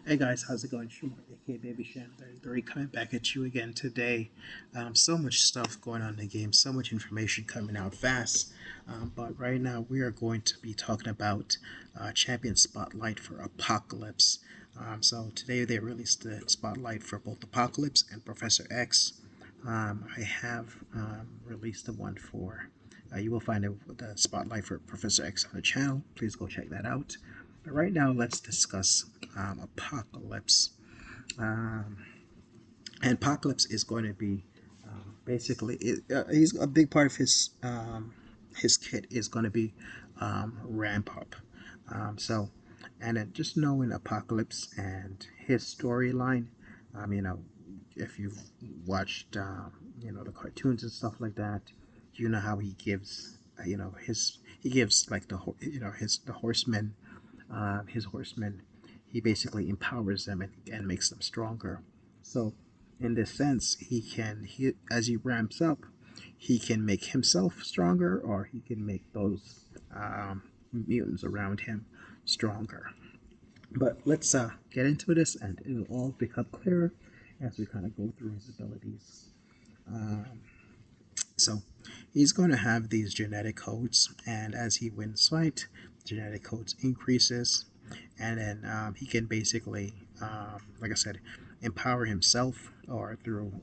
Hey guys, how's it going? Shumar, aka Baby Shan 33, coming back at you again today. So much stuff going on in the game, so much information coming out fast. But right now, we are going to be talking about Champion Spotlight for Apocalypse. So today, they released the Spotlight for both Apocalypse and Professor X. I have released the one for. You will find the Spotlight for Professor X on the channel. Please go check that out. But right now, let's discuss Apocalypse. Um, and Apocalypse is going to be basically he's a big part of his kit is going to be ramp up. So, and then just knowing Apocalypse and his storyline, you know, if you've watched the cartoons and stuff like that, you know how he gives he gives like the horsemen his horsemen, he basically empowers them and makes them stronger. So, in this sense, as he ramps up, he can make himself stronger, or he can make those mutants around him stronger. But let's get into this, and it'll all become clearer as we kind of go through his abilities. Um, so he's going to have these genetic codes, and as he wins fight, genetic codes increases, and then he can basically, like I said, empower himself or through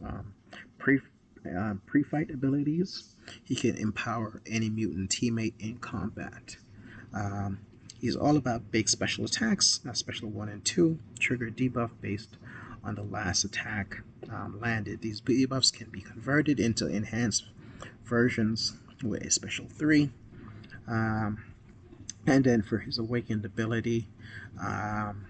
pre pre-fight abilities. He can empower any mutant teammate in combat. Um, he's all about big special attacks, special 1 and 2, trigger debuff based on the last attack landed. These debuffs can be converted into enhanced versions with a special 3. Um, and then for his awakened ability, um,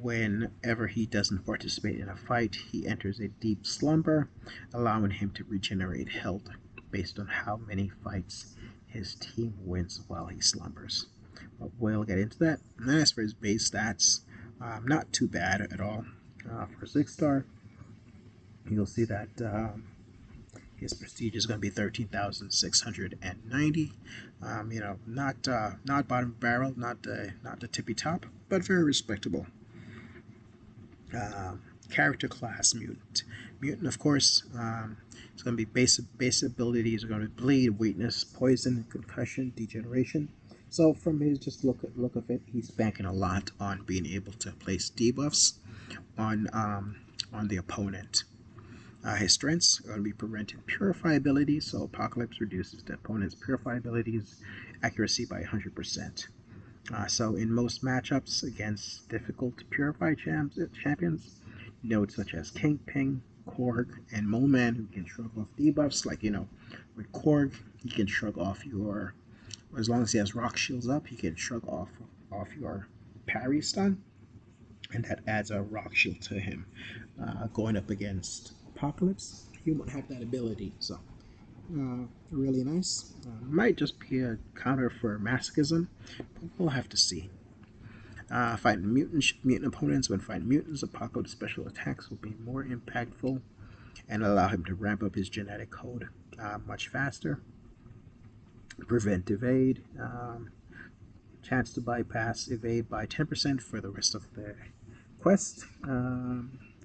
whenever he doesn't participate in a fight, he enters a deep slumber, allowing him to regenerate health based on how many fights his team wins while he slumbers. But we'll get into that. And as for his base stats, not too bad at all. For 6-star, you'll see that his prestige is going to be 13,690. Not bottom barrel, not the tippy top, but very respectable. Character class mutant. Mutant, of course, it's going to be base abilities are going to be bleed, weakness, poison, concussion, degeneration. So from his just look of it, he's banking a lot on being able to place debuffs on the opponent. His strengths are going to be preventing Purify Abilities, so Apocalypse reduces the opponent's Purify Abilities accuracy by 100%. So in most matchups against difficult Purify champions, nodes such as Kingpin, Korg, and Moleman who can shrug off debuffs, like, with Korg, he can shrug off as long as he has rock shields up, he can shrug off your parry stun, and that adds a rock shield to him. Going up against Apocalypse, he won't have that ability, so really nice. Might just be a counter for Masochism, but we'll have to see. Fighting mutant opponents. When fighting mutants, Apocalypse special attacks will be more impactful and allow him to ramp up his genetic code much faster. Prevent evade. Chance to bypass evade by 10% for the rest of the quest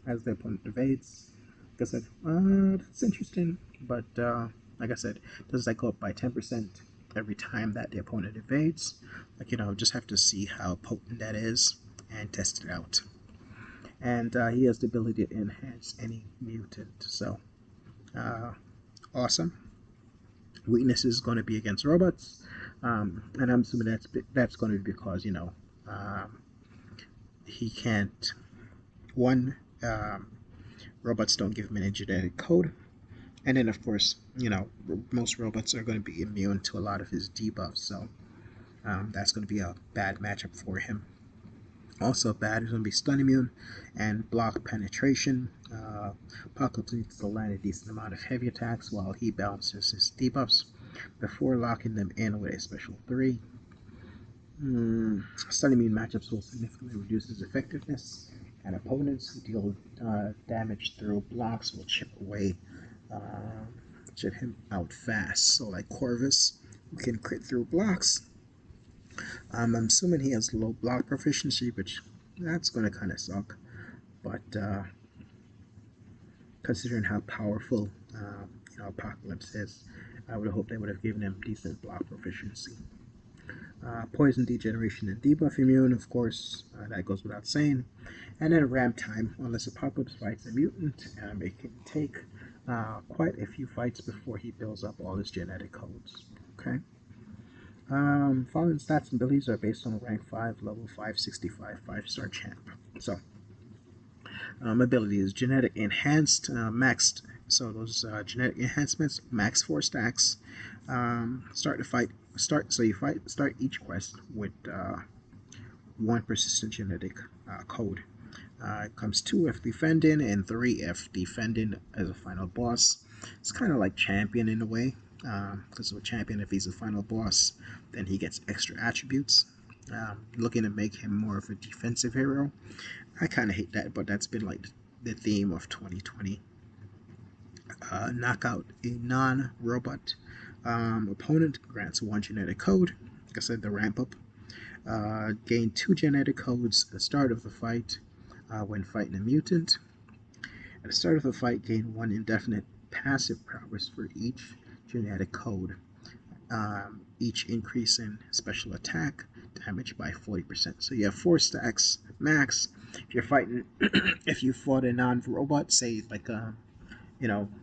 as the opponent evades. Like I said, that's interesting, but like I said, does that go up by 10% every time that the opponent evades? Just have to see how potent that is and test it out. And he has the ability to enhance any mutant, so awesome. Weakness is going to be against robots, and I'm assuming that's going to be because he can't. One, robots don't give him any genetic code, and then of course, most robots are going to be immune to a lot of his debuffs, so that's going to be a bad matchup for him. Also bad is going to be stun immune and block penetration. Apocalypse needs to land a decent amount of heavy attacks while he balances his debuffs before locking them in with a special 3. Stun immune matchups will significantly reduce his effectiveness, and opponents who deal damage through blocks will chip him out fast. So like Corvus, who can crit through blocks. I'm assuming he has low block proficiency, which That's going to kind of suck. But considering how powerful Apocalypse is, I would hope they would have given him decent block proficiency. Poison degeneration and debuff immune, of course, that goes without saying. And then ramp time, unless Apocalypse fights a mutant, it can take quite a few fights before he builds up all his genetic codes. Okay. Following stats and abilities are based on rank 5, level 565, 5-star champ. So, ability is genetic enhanced, maxed. So those genetic enhancements, max 4 stacks. Start to fight. Start each quest with 1 persistent genetic code. It comes 2 if defending and 3 if defending as a final boss. It's kind of like champion in a way, because with champion, if he's a final boss, then he gets extra attributes. Looking to make him more of a defensive hero. I kind of hate that, but that's been like the theme of 2020. Knock out a non-robot opponent, grants 1 genetic code. Like I said, the ramp up. Gain 2 genetic codes at the start of the fight when fighting a mutant. At the start of the fight, gain 1 indefinite passive prowess for each genetic code, each increase in special attack damage by 40%. So you have 4 stacks max. If you're fighting, if you fought a non-robot, say like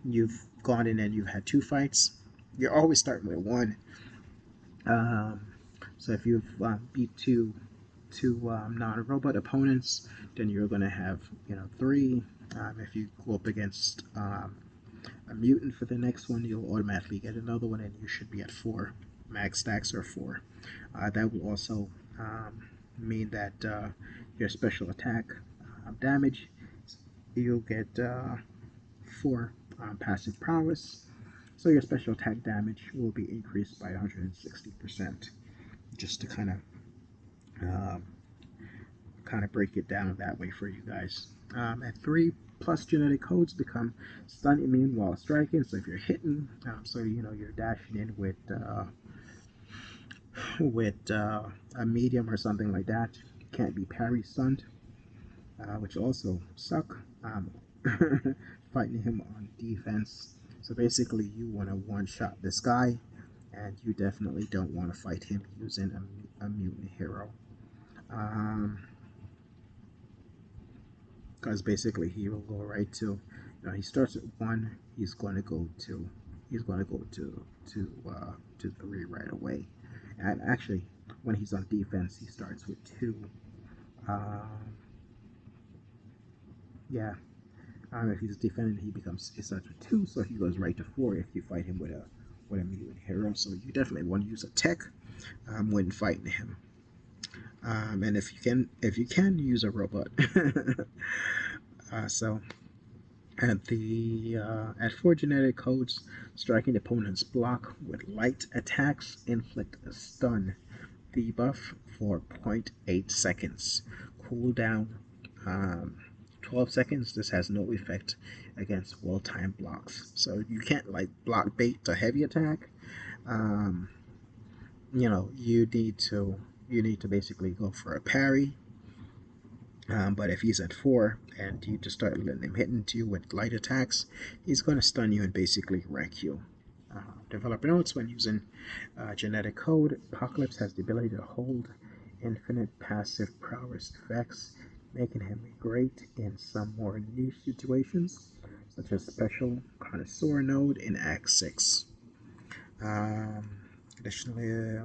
you've gone in and you've had 2 fights, you're always starting with 1. So if you've beat two non-robot opponents, then you're going to have 3. If you go up against a mutant for the next one, you'll automatically get another one, and you should be at 4. Max stacks are 4. That will also mean that your special attack damage, you'll get 4 passive prowess. So your special attack damage will be increased by 160%. Just to kind of break it down that way for you guys. At 3 plus genetic codes become stun immune while striking. So if you're hitting, so you're dashing in with a medium or something like that, can't be parry stunned, which also suck. Fighting him on defense. So basically, you want to one-shot this guy, and you definitely don't want to fight him using a mutant hero. Because basically he will go right to, he starts at 1, he's going to go to 3 right away. And actually, when he's on defense, he starts with 2. If he's defending, he starts with 2, so he goes right to 4 if you fight him with a mutant hero. So you definitely want to use a tech when fighting him. And if you can use a robot. So at 4 genetic codes, striking opponent's block with light attacks inflict a stun debuff for 0.8 seconds. Cooldown 12 seconds. This has no effect against well-timed blocks. So you can't like block bait a heavy attack. You need to basically go for a parry. But if he's at 4 and you just start letting him hit into you with light attacks, he's going to stun you and basically wreck you. Developer notes: when using genetic code, Apocalypse has the ability to hold infinite passive prowess effects, making him great in some more niche situations, such as special connoisseur node in Act 6. Additionally,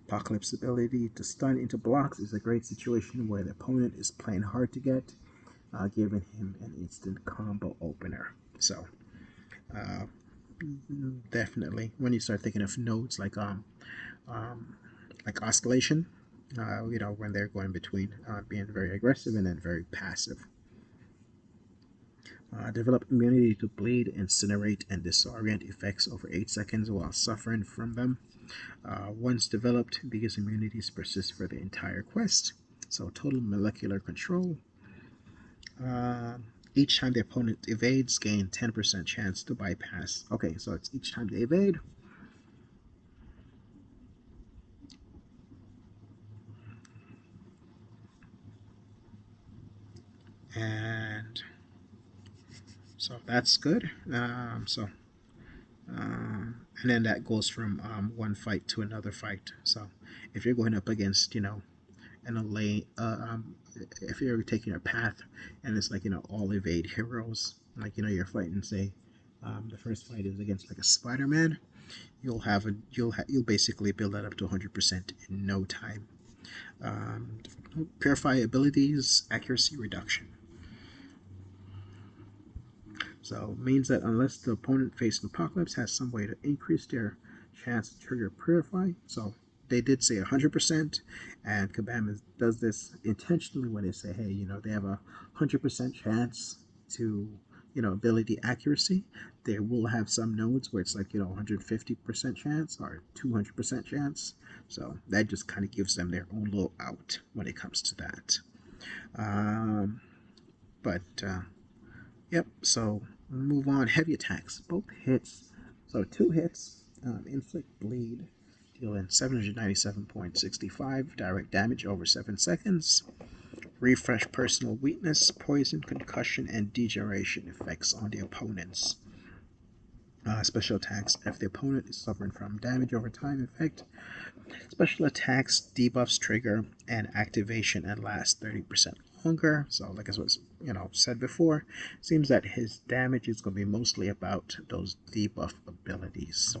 Apocalypse's ability to stun into blocks is a great situation where the opponent is playing hard to get, giving him an instant combo opener. So, definitely, when you start thinking of nodes like oscillation, when they're going between being very aggressive and then very passive. Develop immunity to bleed, incinerate, and disorient effects over 8 seconds while suffering from them. Once developed, these immunities persist for the entire quest. So total molecular control. Each time the opponent evades, gain 10% chance to bypass. Okay, so it's each time they evade. And so that's good. And then that goes from one fight to another fight. So if you're going up against, in a lane, if you're taking a path and it's like, all evade heroes, like, you're fighting, say, the first fight is against like a Spider-Man, you'll basically build that up to 100% in no time. Purify abilities, accuracy reduction. So it means that unless the opponent facing Apocalypse has some way to increase their chance to trigger Purify, so they did say 100%, and Kabam does this intentionally when they say, hey, they have a 100% chance to, ability accuracy. They will have some nodes where it's like, 150% chance or 200% chance. So that just kind of gives them their own little out when it comes to that. Um, but Yep, so move on. Heavy attacks. Both hits. So two hits, inflict bleed, dealing 797.65 direct damage over 7 seconds. Refresh personal weakness, poison, concussion, and degeneration effects on the opponents. Special attacks. If the opponent is suffering from damage over time effect, special attacks, debuffs trigger, and activation and last 30% longer. So, like I was, said before, seems that his damage is going to be mostly about those debuff abilities.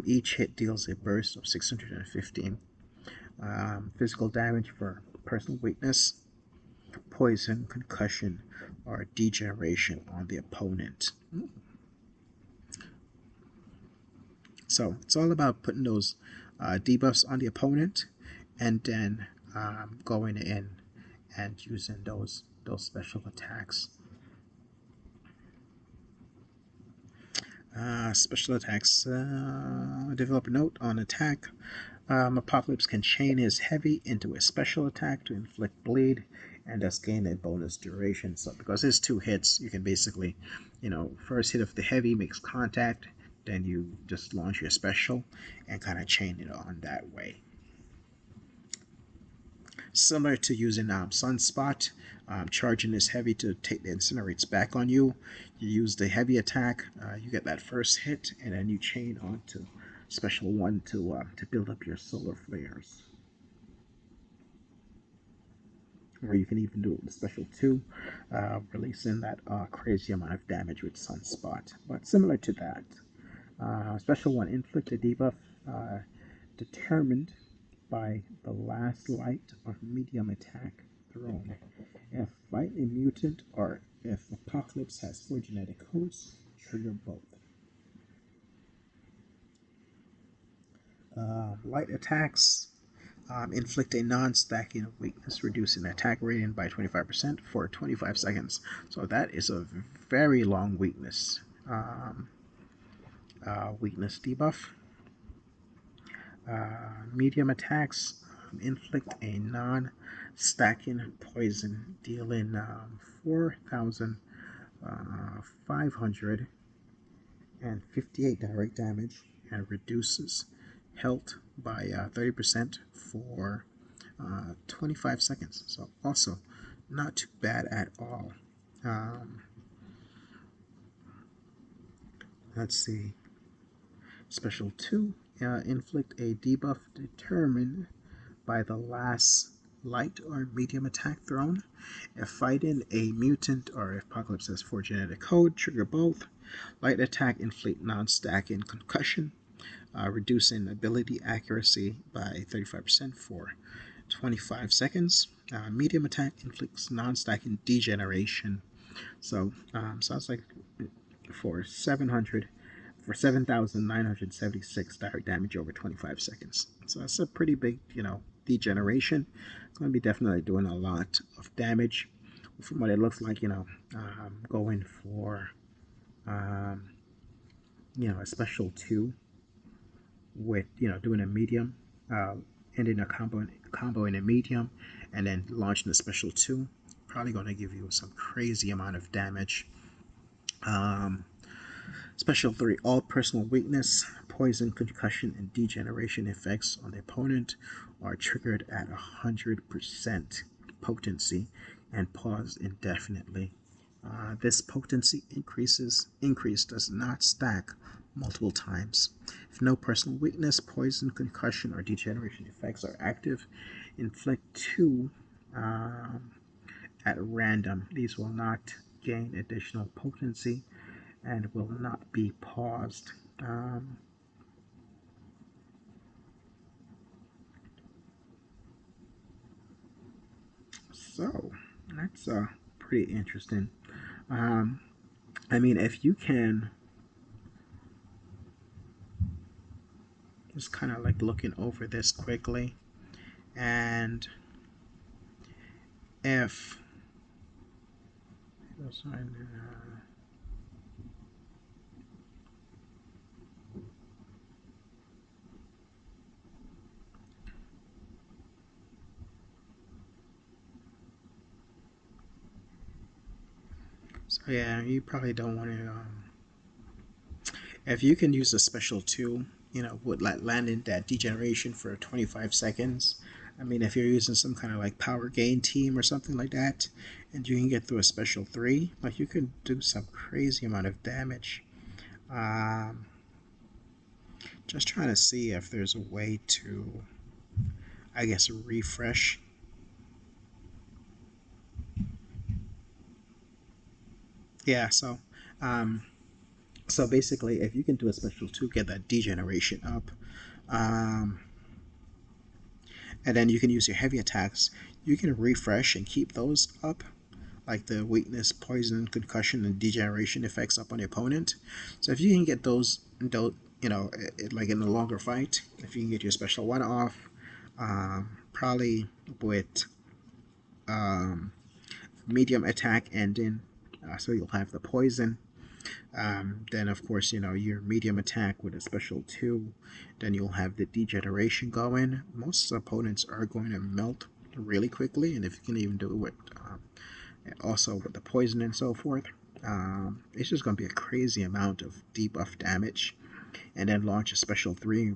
Each hit deals a burst of 615 physical damage for personal weakness, poison, concussion, or degeneration on the opponent. So it's all about putting those debuffs on the opponent, and then going in and using those special attacks. Special attacks. Develop a note on attack. Apocalypse can chain his heavy into a special attack to inflict bleed and thus gain a bonus duration. So because it's two hits, you can basically, first hit of the heavy makes contact, then you just launch your special and kind of chain it on that way. Similar to using Sunspot, charging this heavy to take the incinerates back on you. You use the heavy attack, you get that first hit, and then you chain on to special one to build up your solar flares. Or you can even do it with special 2, releasing that crazy amount of damage with Sunspot. But similar to that, special 1, inflict a debuff determined by the last light or medium attack thrown. If fight a mutant or if Apocalypse has 4 genetic codes, trigger both. Light attacks inflict a non-stacking weakness, reducing attack rating by 25% for 25 seconds. So that is a very long weakness. Weakness debuff. Medium attacks inflict a non-stacking poison, dealing 4,558 direct damage, and reduces health by 30% for 25 seconds. So also not too bad at all. Let's see. Special 2, inflict a debuff determined by the last light or medium attack thrown. If fighting a mutant or if Apocalypse has 4 genetic code, trigger both. Light attack inflict non-stacking concussion, reducing ability accuracy by 35% for 25 seconds. Medium attack inflicts non-stacking degeneration. So sounds like for 7,976 direct damage over 25 seconds. So that's a pretty big, degeneration. It's going to be definitely doing a lot of damage. From what it looks like, going for, a special 2 with, doing a medium, ending a combo in a medium, and then launching a special 2. Probably going to give you some crazy amount of damage. Special 3, all personal weakness, poison, concussion, and degeneration effects on the opponent are triggered at 100% potency and paused indefinitely. This potency increase does not stack multiple times. If no personal weakness, poison, concussion, or degeneration effects are active, inflict two at random. These will not gain additional potency and will not be paused. So that's pretty interesting. Um, I mean, if you can just kind of like looking over this quickly, and if so yeah, you probably don't want to. If you can use a special tool, with like landing that degeneration for 25 seconds. I mean, if you're using some kind of like power gain team or something like that, and you can get through a special three, like you can do some crazy amount of damage. Um, just trying to see if there's a way to, I guess, refresh. Yeah, um, so basically, if you can do a special two, get that degeneration up, um, and then you can use your heavy attacks. You can refresh and keep those up, like the weakness, poison, concussion, and degeneration effects up on your opponent. So if you can get those, like in a longer fight, if you can get your special one off, probably with um, medium attack ending, so you'll have the poison. Then of course your medium attack with a special two. Then you'll have the degeneration going. Most opponents are going to melt really quickly, and if you can even do it with also with the poison and so forth, it's just going to be a crazy amount of debuff damage. And then launch a special three.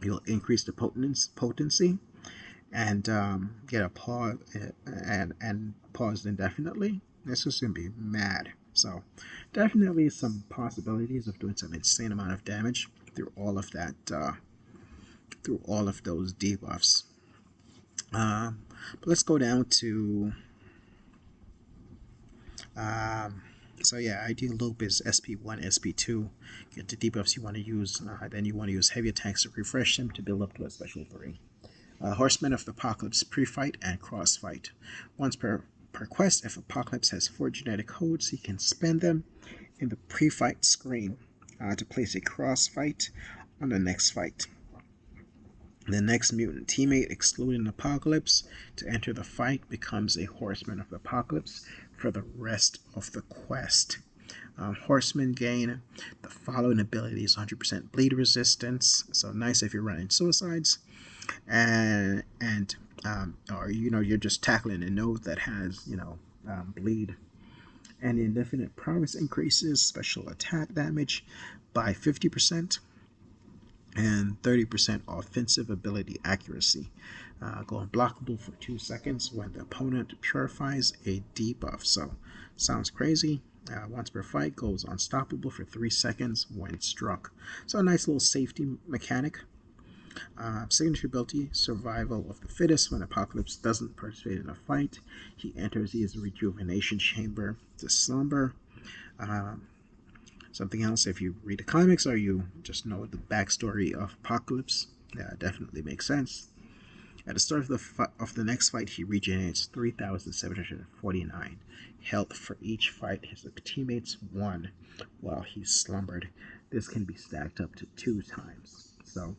You'll increase the potency and get a pause and paused indefinitely. It's just gonna be mad. So definitely some possibilities of doing some insane amount of damage through all of that, through all of those debuffs. But let's go down to um, so yeah, ideal loop is SP1, SP2. Get the debuffs you want to use. Then you want to use heavy attacks to refresh them to build up to a special 3. Horsemen of the Apocalypse pre-fight and cross-fight. Once per quest, if Apocalypse has 4 genetic codes, he can spend them in the pre-fight screen to place a cross-fight on the next fight. The next mutant teammate, excluding Apocalypse, to enter the fight becomes a Horseman of the Apocalypse for the rest of the quest. Horsemen gain the following abilities: 100% bleed resistance, so nice if you're running suicides, and or you're just tackling a node that has bleed. And indefinite prowess increases special attack damage by 50% and 30% offensive ability accuracy. Go unblockable for 2 seconds when the opponent purifies a debuff. So sounds crazy. Once per fight, goes unstoppable for 3 seconds when struck. So a nice little safety mechanic. Signature ability, Survival of the Fittest. When Apocalypse doesn't participate in a fight, he enters his rejuvenation chamber to slumber. Um, Something else, if you read the comics or you just know the backstory of Apocalypse, definitely makes sense. At the start of the next fight, he regenerates 3,749 health for each fight his teammates won while he slumbered. This can be stacked up to 2 times. So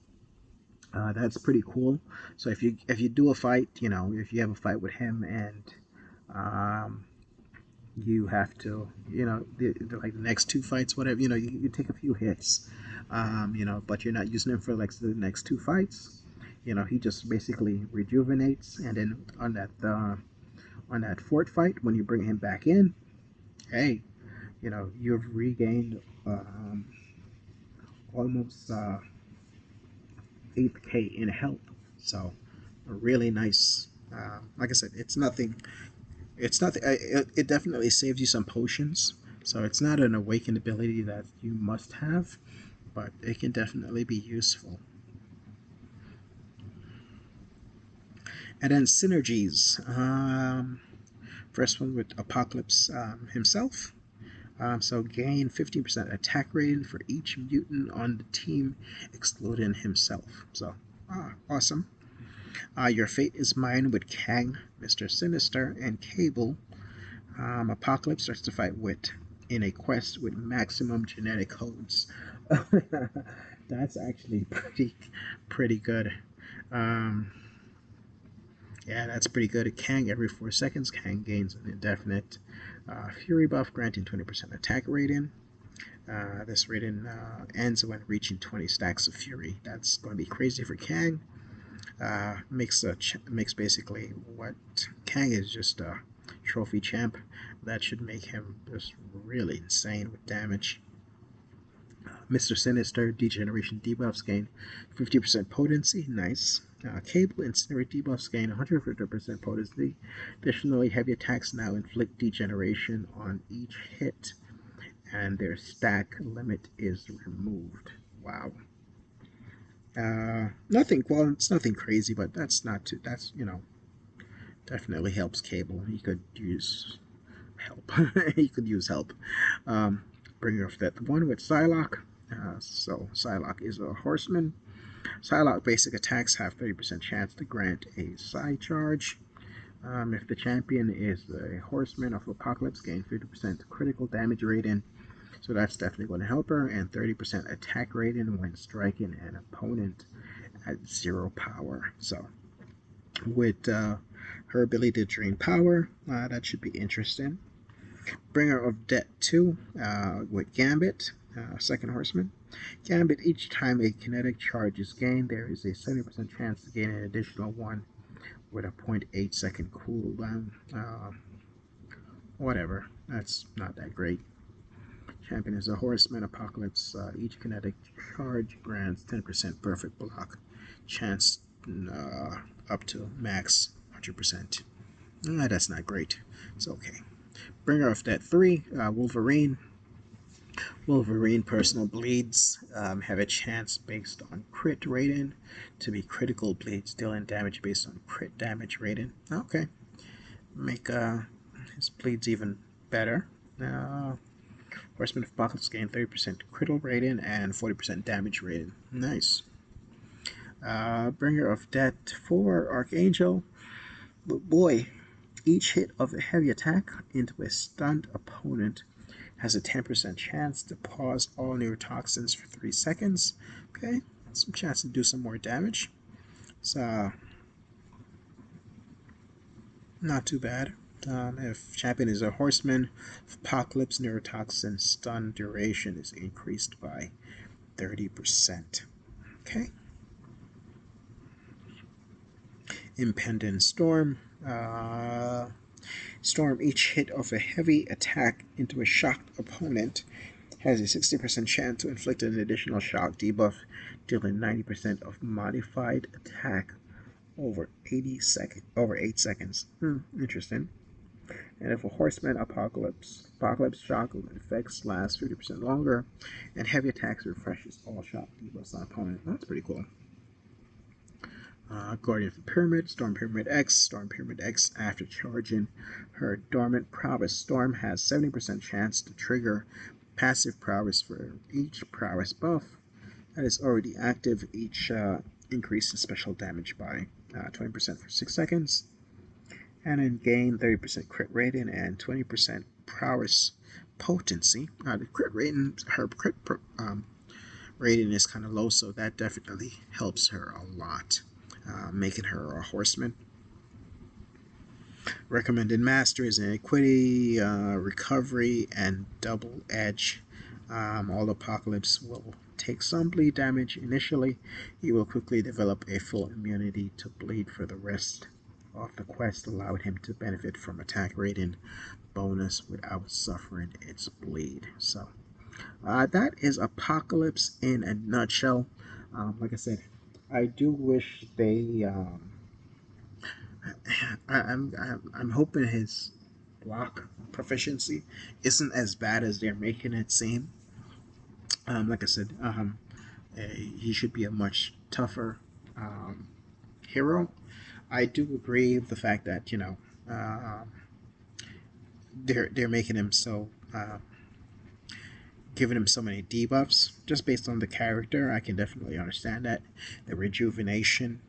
that's pretty cool. So if you do a fight, if you have a fight with him and um, you have to, like the next 2 fights, whatever, you take a few hits, but you're not using him for like the next 2 fights. He just basically rejuvenates, and then on that 4th fight, when you bring him back in, hey, you've regained almost 8K in health. So a really nice Like I said, it's nothing. It's nothing. It definitely saves you some potions. So it's not an awakened ability that you must have, but it can definitely be useful. And then synergies. First one with Apocalypse himself. So gain 15% attack rating for each mutant on the team, excluding himself. So, awesome. Your fate is mine with Kang, Mr. Sinister, and Cable. Apocalypse starts to fight Wit in a quest with maximum genetic codes. That's actually pretty good. Um, yeah, that's pretty good. Kang every 4 seconds. Kang gains an indefinite Fury buff, granting 20% attack rating. This rating ends when reaching 20 stacks of Fury. That's going to be crazy for Kang. Makes basically what Kang is just a trophy champ. That should make him just really insane with damage. Mr. Sinister degeneration debuffs gain 50% potency. Nice. Cable incinerate debuffs gain 150% potency. Additionally, heavy attacks now inflict degeneration on each hit, and their stack limit is removed. Wow. Nothing. Well, it's nothing crazy, but that's not too. That's definitely helps Cable. He could use help. He could use help. Bringer of Death 1 with Psylocke. So Psylocke is a horseman. Psylocke basic attacks have 30% chance to grant a Psy charge. If the champion is a horseman of Apocalypse, gain 50% critical damage rating. So that's definitely going to help her. And 30% attack rating when striking an opponent at 0 power. So with her ability to drain power, that should be interesting. Bringer of Death 2 with Gambit, second horseman. Gambit, each time a kinetic charge is gained, there is a 70% chance to gain an additional one with a 0.8 second cooldown. Whatever, that's not that great. Champion is a horseman. Apocalypse, each kinetic charge grants 10% perfect block chance up to max 100%. That's not great. It's okay. Bringer of Death 3, Wolverine. Wolverine personal bleeds have a chance based on crit rating to be critical bleeds, dealing damage based on crit damage rating. Okay. Make his bleeds even better. Horseman of Apocalypse gain 30% critical rating and 40% damage rating. Nice. Bringer of Death 4, Archangel. But boy, each hit of a heavy attack into a stunned opponent has a 10% chance to pause all neurotoxins for 3 seconds. Okay, some chance to do some more damage. It's not too bad. If champion is a horseman, Apocalypse neurotoxin stun duration is increased by 30%. Okay. Impending Storm. Storm, each hit of a heavy attack into a shocked opponent has a 60% chance to inflict an additional shock debuff, dealing 90% of modified attack over 8 seconds. Interesting. And if a horseman Apocalypse shock effects last 50% longer, and heavy attacks refreshes all shock debuffs on opponent. That's pretty cool. Guardian of the Pyramid, Storm Pyramid X, after charging her dormant prowess. Storm has 70% chance to trigger passive prowess for each prowess buff that is already active. Each increases special damage by 20% for 6 seconds. And then gain 30% crit rating and 20% prowess potency. The crit rating, her crit rating is kind of low, so that definitely helps her a lot. Making her a horseman. Recommended masters in equity, recovery, and double edge. All Apocalypse will take some bleed damage initially. He will quickly develop a full immunity to bleed for the rest of the quest, allowing him to benefit from attack rating bonus without suffering its bleed. So that is Apocalypse in a nutshell. Like I said, I do wish they I'm hoping his block proficiency isn't as bad as they're making it seem. Like I said, he should be a much tougher um, hero. I do agree with the fact that uh, they're making him so giving him so many debuffs just based on the character. I can definitely understand that. The rejuvenation,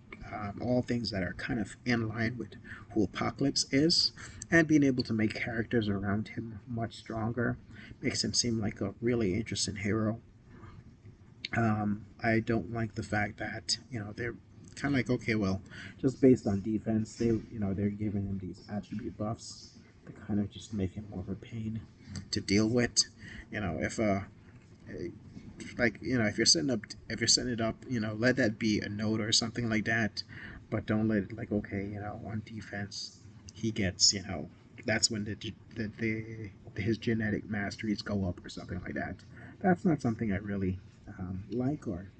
all things that are kind of in line with who Apocalypse is, and being able to make characters around him much stronger makes him seem like a really interesting hero. I don't like the fact that they're kind of like, okay, well, just based on defense, they're giving him these attribute buffs to kind of just make him more of a pain to deal with. If like if you're setting up if you're setting it up, let that be a note or something like that, but don't let it like, okay, on defense he gets, that's when his genetic masteries go up or something like that. That's not something I really like, or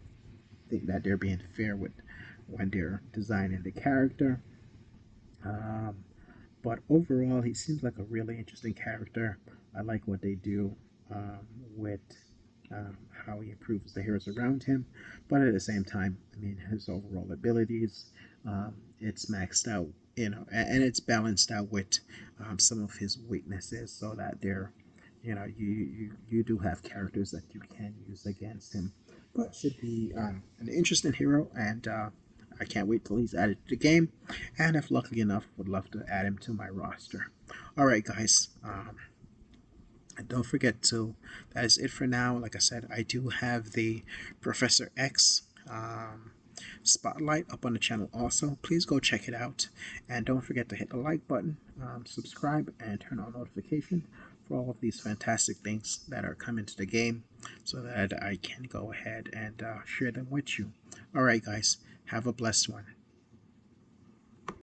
think that they're being fair with when they're designing the character. um, but overall, he seems like a really interesting character. I like what they do with how he improves the heroes around him. But at the same time, I mean, his overall abilities, it's maxed out, and it's balanced out with some of his weaknesses so that they're, you do have characters that you can use against him. But should be an interesting hero, and I can't wait till he's added to the game, and if lucky enough, would love to add him to my roster. All right, guys. And don't forget to. That is it for now. Like I said, I do have the Professor X spotlight up on the channel also. Please go check it out, and don't forget to hit the like button, subscribe, and turn on notification for all of these fantastic things that are coming to the game, so that I can go ahead and share them with you. All right, guys. Have a blessed one.